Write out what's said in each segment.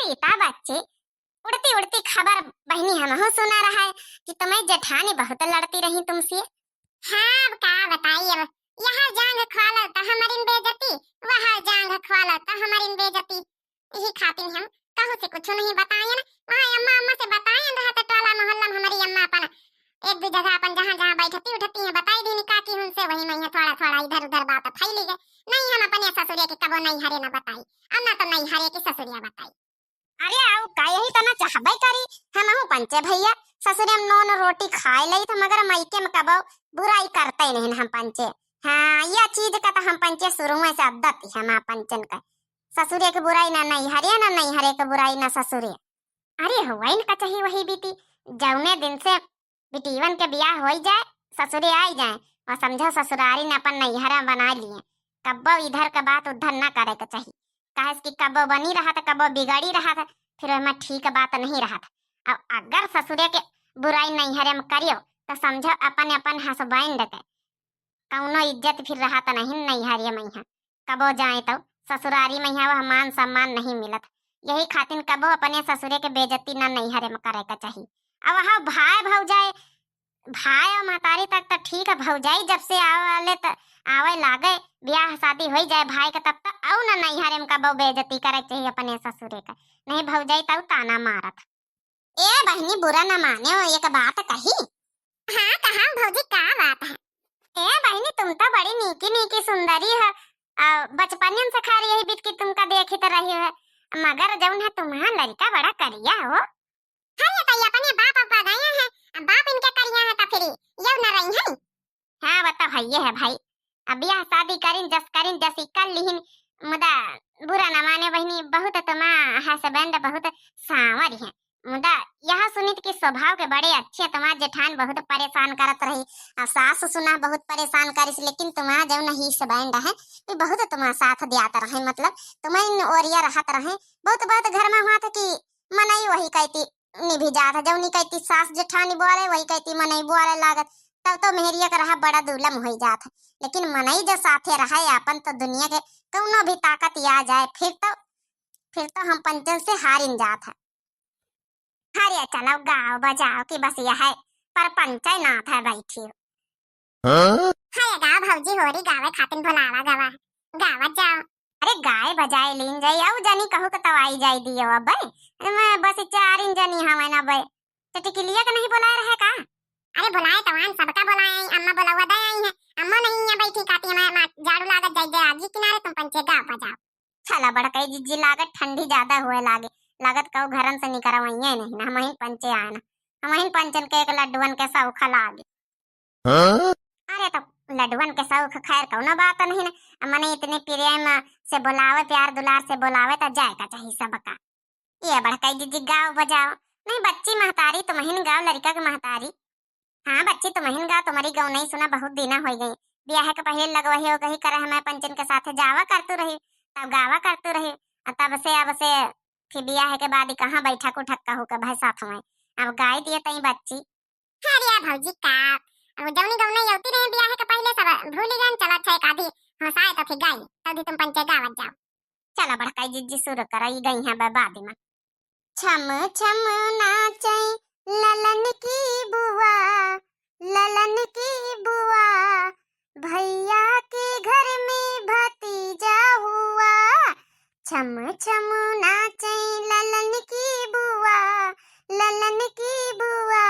रीता बच्चे, उड़ती उड़ती खबर बहनी हमहु सुना रहा है कि तुम्हें जेठानी बहुत लड़ती रही तुमसे। हाँ अब का बताइए, अब यहाँ जांग खवालो तो हमारी बेइज्जती, वहाँ जांग खवालो तो हमारी बेइज्जती। यही खातिर हम कहू से कुछ नहीं बताए ना, वहाँ अम्मा अम्मा से बताए रहा तो टोला मोहल्ला में हमारी अम्मा अपन एक भी जगह अपन जहाँ जहाँ बैठती उठती है बताई दी काकी उनसे, वही मैं थोड़ा थोड़ा इधर उधर बात फैली गई। नहीं हम अपने ससुरिया के कबो नहीं हरे न बताई, अब ना तो नहीं हरे की ससुरिया बताई। अरे आओ का यही तना चाहबे करी, हमहु पंचे भैया ससुरे में नौन रोटी खाए लई तो मगर मायके में कबो बुराई करते नहीं हम पंचे। हाँ यह चीज का तो हम पंचे शुरू से आदत है हम पंचन का, ससुरे के बुराई ना नहीं हरे ना नहीं हरे के बुराई ना ससुरे। अरे हुआ इनका चाहिए वही बीती, जौने दिन से बिटीवन के ब्याह हो जाए ससुरे आई जाए और समझो ससुरारी ने अपन नैहरा बना लिए, कब्बो इधर का बात उधर ना करे के चाहिए, काहे कि कब्बो बनी रहा था कब्बो बिगाड़ी रहा था, फिर वह ठीक बात नहीं रहा था। अब अगर ससुरे के बुराई नैहरे में करियो तो समझो अपन अपन हसबैंड के कौनो इज्जत फिर रहा तो नहीं नैहरिया में, कब्बो जाए तो ससुरारी में वह मान सम्मान नहीं मिलत। यही खातिर कब्बो अपने ससुरे के बेइज्जती ना नैहरे में करे के चाहिए। अब वहाँ भाई भौजाई भाई और महतारी तक तो ठीक है, भौजाई जब से आवे तो आवे लागे ब्याह शादी हो जाए भाई का तब तक औ ना नैहरे में कबो बेइज्जती करे चाहिए अपने ससुरे का, नहीं भौजाई तब ताना मारत। ए बहनी बुरा न माने हो, एक बात कही। हाँ कहा भौजी का बात है? ए बहनी तुम तो बड़ी नीकी नीकी सुंदरी है, बचपन से खा रही है बीत की तुमका देखी तो रही है, मगर जौन है तुम्हारा लड़का बड़ा करिया हो। हाँ ये तो अपने बाप का गया है, बाप इनके करिया है तो फिर यौ न रही है। हाँ बता भाई ये है भाई, अब ब्याह शादी करिन जस कर लिहिन, मुदा बुरा न माने बहनी बहुत तुमा हसबैंड बहुत सांवर है, मुदा यह सुनित कि स्वभाव के बड़े अच्छे, तुम्हारा जेठान बहुत परेशान करत रही, सास सुना बहुत परेशान करिस, लेकिन तुम्हारा जो नहीं हसबैंड है तो बहुत तुम्हारा साथ दियात रहे, मतलब तुम्हें ओरिया रहत रहे, बहुत बहुत घर में हुआ था कि मनई वही कहती निभी जात है, जब नहीं कहती सास जेठानी बोले वही कहती मनई बोले लागत, तब तो मेहरिया का रहा बड़ा दुलम हो जात है। लेकिन मनई जो साथे रहा अपन तो दुनिया के कौनो भी ताकत आ जाए फिर तो हम पंचन से हारिन जात है। हरिया चलो गाओ बजाओ कि बस यह है पर पंचाय नाथ है बैठी हो। हाँ गाओ भौजी होरी गावे खातिन भुलावा गवा गावत जाओ। अरे गाय बजाए लीन जाई औ जानी कहू के तवाई जाई दियो अब मैं बस चार इन जानी हमें ना बे तो टिकलिया का नहीं बुलाए रहे का? अरे बुलाए तवान सबका बुलाए, अम्मा बुलावा दे आई है, अम्मा नहीं है बैठी खाती मैं झाड़ू लागत जाई दे आजी किनारे तुम पंचे गाओ बजाओ। चला बड़कई जिज्जी लागत ठंडी ज्यादा हुए लागे, लागत कऊ घरन से निकरवाइए नहीं ना हम पंचे आए ना, हम पंचन के एक लड्डुअन के सौख लागे। अरे तो लड्डुअन के सौख खैर कौनो बात नहीं ना, मने इतने प्रेम से बुलावे प्यार दुलार से बुलावे तो जाए का चाहिए सबका। ये बड़कई जिज्जी गाओ बजाओ, नहीं बच्ची महतारी तुम्हें गाओ लड़का के महतारी। हाँ बच्ची तुम्हें गाओ, तुम्हारी गाँव नहीं सुना बहुत दिन हो गई, ब्याह के पहले लगवही हो कही करे हमें पंचन के साथ जावा करतू रही तब गावा करतू रही, तब से अब से फिर ब्याह के बाद कहाँ बैठा को ठक्का होकर भाई साथ में अब गाय दिए तई बच्ची। अरे भौजी का अब जौनी गौनी होती रहे ब्याह के पहले सब भूल गए, चलो अच्छा एक आधी हंसाए तो फिर गाई तभी तुम पंचे गावत जाओ। चला बड़काई जिज्जी शुरू कराई गई है बर्बादी में। छम छम नाचे ललन की बुआ, ललन की बुआ, भैया के घर में भतीजा हुआ, छम छम नाचे ललन की बुआ, ललन की बुआ,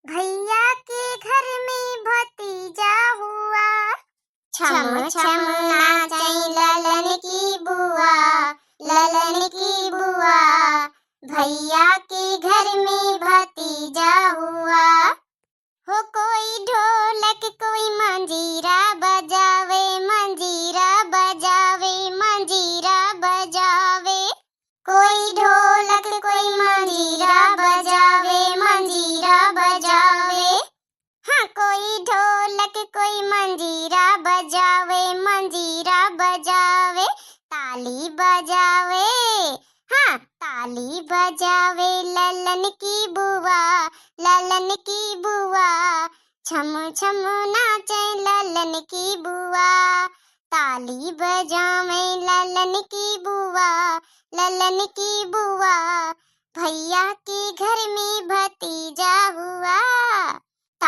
भैया के घर में भतीजा हुआ, छम छम नाचे ललन की बुआ, ललन की बुआ, भैया के घर में भतीजा हुआ। हो कोई ढोलक कोई मंजीरा बजावे, मंजीरा बजावे, मंजीरा बजावे, कोई ढोलक कोई मंजीरा बजावे, मंजीरा बजावे, हाँ कोई ढोलक कोई मंजीरा बजावे, मंजीरा बजावे, ताली बजावे, हाँ ताली बजावे ललन की बुआ, ललन की बुआ, छम छम नाचे ललन की बुआ, ताली बजावे ललन की बुआ, ललन की बुआ,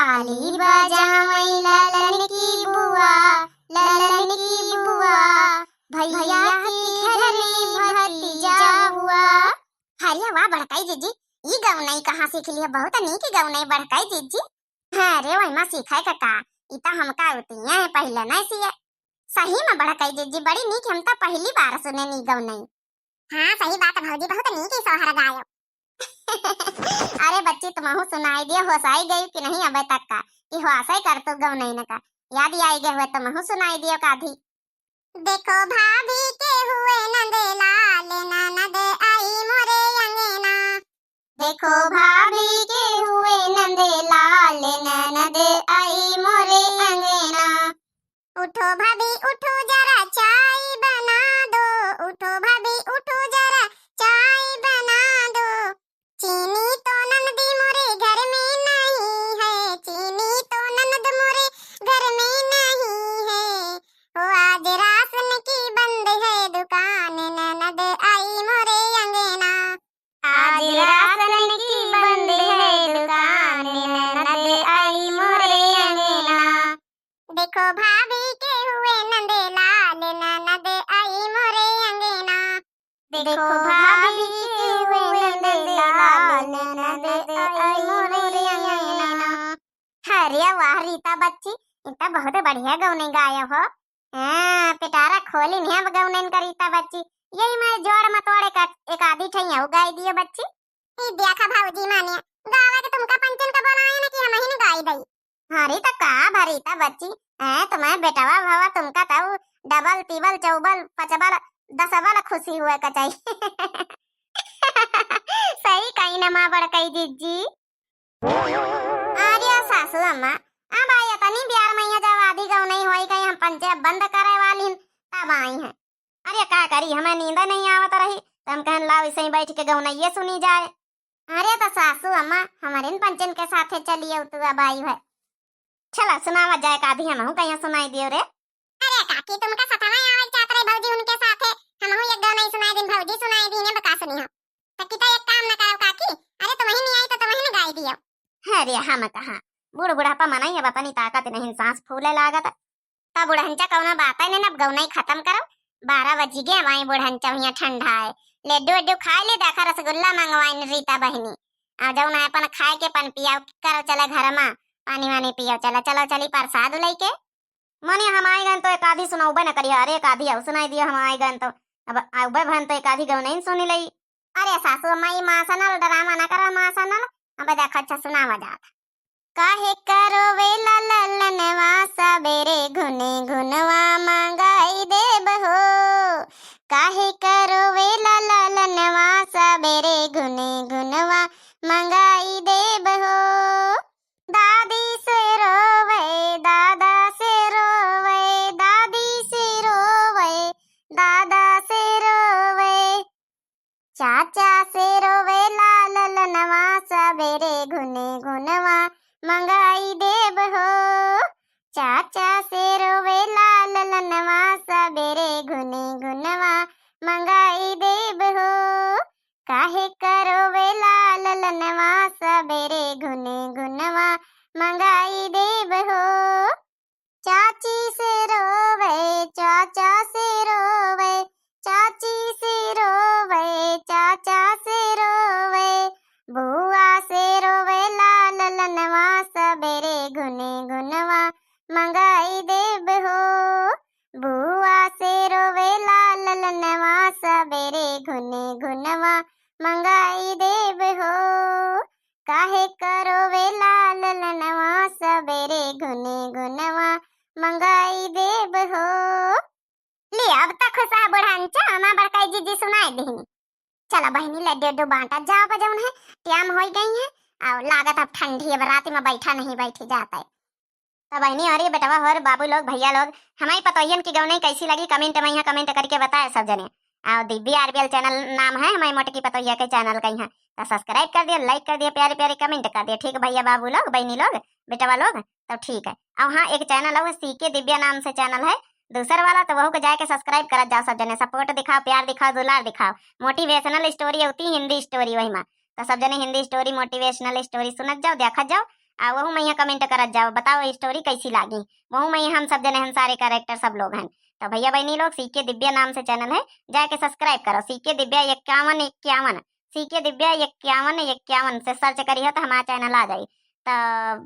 ताली बजावई ललन की बुआ, ललन की बुआ, भैया के घर में भतीजा हुआ। अरे वाह बड़काई जीजी, ई गौनई कहाँ सीख लिया? बहुत नीक गौनई बड़काई जीजी। अरे वही मां सीखाए का इता हमका उतिया है पहले नहीं सिए। सही में बड़काई जीजी बड़ी नीक, हम तो पहली बार सुने नी गौनई। हां सही बात है भौजी, बहुत नीक ही सोहर गायो। अरे बच्ची तुमहु सुनाई दिया होसाई गई कि नहीं अबे तक का कि होसाई कर तो गौनई न का याद आई गए हुए तुमहु सुनाई दियो काधी। देखो भाभी के हुए नंदेला लेना नंद आई मोरे अंगना, देखो भाभी के हुए नंदेला लेना नंद आई मोरे अंगना। उठो भाभी उठो जरा चाय बना दो, उठो भाभी उठो जरा चाय बना दो, चीनी तो ननदी मोरे घर में नहीं है, चीनी तो ननद मोरे घर में नहीं है, ओ आज राशन की बंद है दुकान ननद आई मोरे अंगना, आज राशन की बंद है दुकान ननद आई मोरे अंगना। देखो भाभी के हुए नंदेला ननद आई मोरे अंगना, देखो भाभी के हुए नंदेला ननद आई मोरे अंगना। अरे वाह रीता बच्ची, इतना बहुत बढ़िया गौने गाया हो। पिटारा खोली नहीं अब गौनन का रीता बच्ची, यही मैं जोड़ मतवाड़े का एक आधी ठैया गाई दियो बच्ची। ई देखा भाऊजी माने गावा के तुमका पंचन का बनाया ना कि हम ही गाई दई। हरी तो का भरीता बच्ची, तुम्हें बेटावा भावा तुमका तो डबल टिबल चौबल पचबल दसबल खुशी हुए का चाहिए। सही कहीं ना माँ बड़कई जीजी। अरे सासू अम्मा अब आई तनी बिहार मैया जब आधी गाँव नहीं होई कहीं हम पंचायत बंद करे वाली तब आई हैं। अरे का करी हमें नींद नहीं आवत रही तो हम कहन लाओ इसे ही बैठ के गाँव नहीं सुनी जाए। अरे तो सासू अम्मा हमारे पंचन के साथे चलिए तू अब आई है, चला सुनावा जाए का भी हम कहीं सुनाई दियो रे। अरे काकी तुमका सतावा आवाज चाहत रहे भौजी उनके साथे हमहु एक गाना सुनाई दिन भौजी सुनाई दी ने बका सुनी हो तो किता एक काम न करो काकी। अरे तुम ही नहीं आई तो तुम ही न गाई दियो। अरे हम कहां बूढ़ बुढ़ापा मनाई अब अपनी ताकत नहीं सांस फूले लागत तब बुढ़ंचा कौना बात है न गौना खत्म करो। 12 बज गए वहीं बुढ़ंचा यहाँ ठंडा है लड्डू वड्डू खाए ले देखा रसगुल्ला मंगवाई रीता बहनी आ जाओ ना अपन खाए के पन पिया करो चले घर में पानी वानी पियो चला चलो चली प्रसाद लेके मनी हम आए गन तो एक आधी सुनाऊबे न करिए। अरे एक आधी अब सुनाई दियो हम आए गन तो अब आउबे भन तो एक आधी गौ नहीं सुनी लई। अरे सासू माई मासनल ड्रामा ना करो मासनल अब देख अच्छा सुनावा जात। काहे करो वेला ललनवा सबेरे घुने घुनवा मंगाई देब हो, काहे करो वेला ललनवा सबेरे घुने घुनवा मंगाई देब हो। दादी से रोवे दादा से रोवे दादी से रोवे दादा से रोवे चाचा से रोवे लाल ललनवा सबेरे घुने घुनवा मंगाई देब हो। चाचा से रोवे लाल ललनवा सबेरे घुने घुनवा मंगाई देब हो। काहे करो वे लाल ललनवा सबेरे घुने घुनवा मंगाई देब हो। चाची से रोवे चाचा से रोवे चाची से रोवे चाचा से रोवे बुआ से रोवे लाल ललनवा सबेरे घुने घुनवा मंगाई देब हो। बुआ से रोवे लाल ललनवा सबेरे घुने घुनवा मंगाई देब हो। काहे करो वे लाल ललनवा सबेरे घुने घुनवा मंगाई देब हो। ले अब तक खुशा बुढ़ांचा हमार बड़काई जीजी सुनाई देनी। चला बहनी लड्डू डू बांटा जाओ बजौन है टाइम हो गई है और लागत अब ठंडी है रात में बैठा नहीं बैठी जाता है तो बहनी और बेटवा और बाबू लोग भैया लोग हमारी पतोयन की गौनी कैसी लगी कमेंट में यहाँ कमेंट करके बताए सब जने। और दिव्य आरबीएल चैनल नाम है हमारी मोटी की पतोया के चैनल का यहाँ तो सब्सक्राइब कर दिया लाइक कर दिया प्यारे प्यारे कमेंट कर दिया ठीक भैया बाबू लोग बहनी लोग बेटवा लोग तो ठीक है। और हाँ एक चैनल है वो सीके दिव्या नाम से चैनल है दूसर वाला तो वह को जाके सब्सक्राइब कर जाओ सब जने सपोर्ट दिखाओ प्यार दिखाओ दुलार दिखाओ। मोटिवेशनल स्टोरी होती हिंदी स्टोरी वही में तो सब जने हिंदी स्टोरी मोटिवेशनल स्टोरी सुनत जाओ देखा जाओ आ वहू मैं कमेंट करत जाओ, बताओ स्टोरी कैसी लागी। वहू मैं हम सब जने हैं, सारे कैरेक्टर सब लोग हैं। तो भैया बहनी लोग, सीके दिव्या नाम से चैनल है, जाके सब्सक्राइब करो। सीके दिव्या 51 51, सीके दिव्या 51 51 से सर्च करी तो हमारा चैनल आ जाई। तो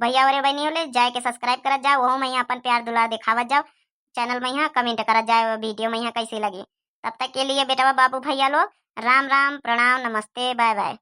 भैया और बहनी होले जाके सब्सक्राइब करत जाओ, वहू मैं अपन प्यार दुलार दिखावत जाओ। चैनल में यहाँ कमेंट करत जाए, वीडियो में यहाँ कैसी लगी। तब तक के लिए बेटा बाबू भैया लोग, राम राम, प्रणाम, नमस्ते, बाय बाय।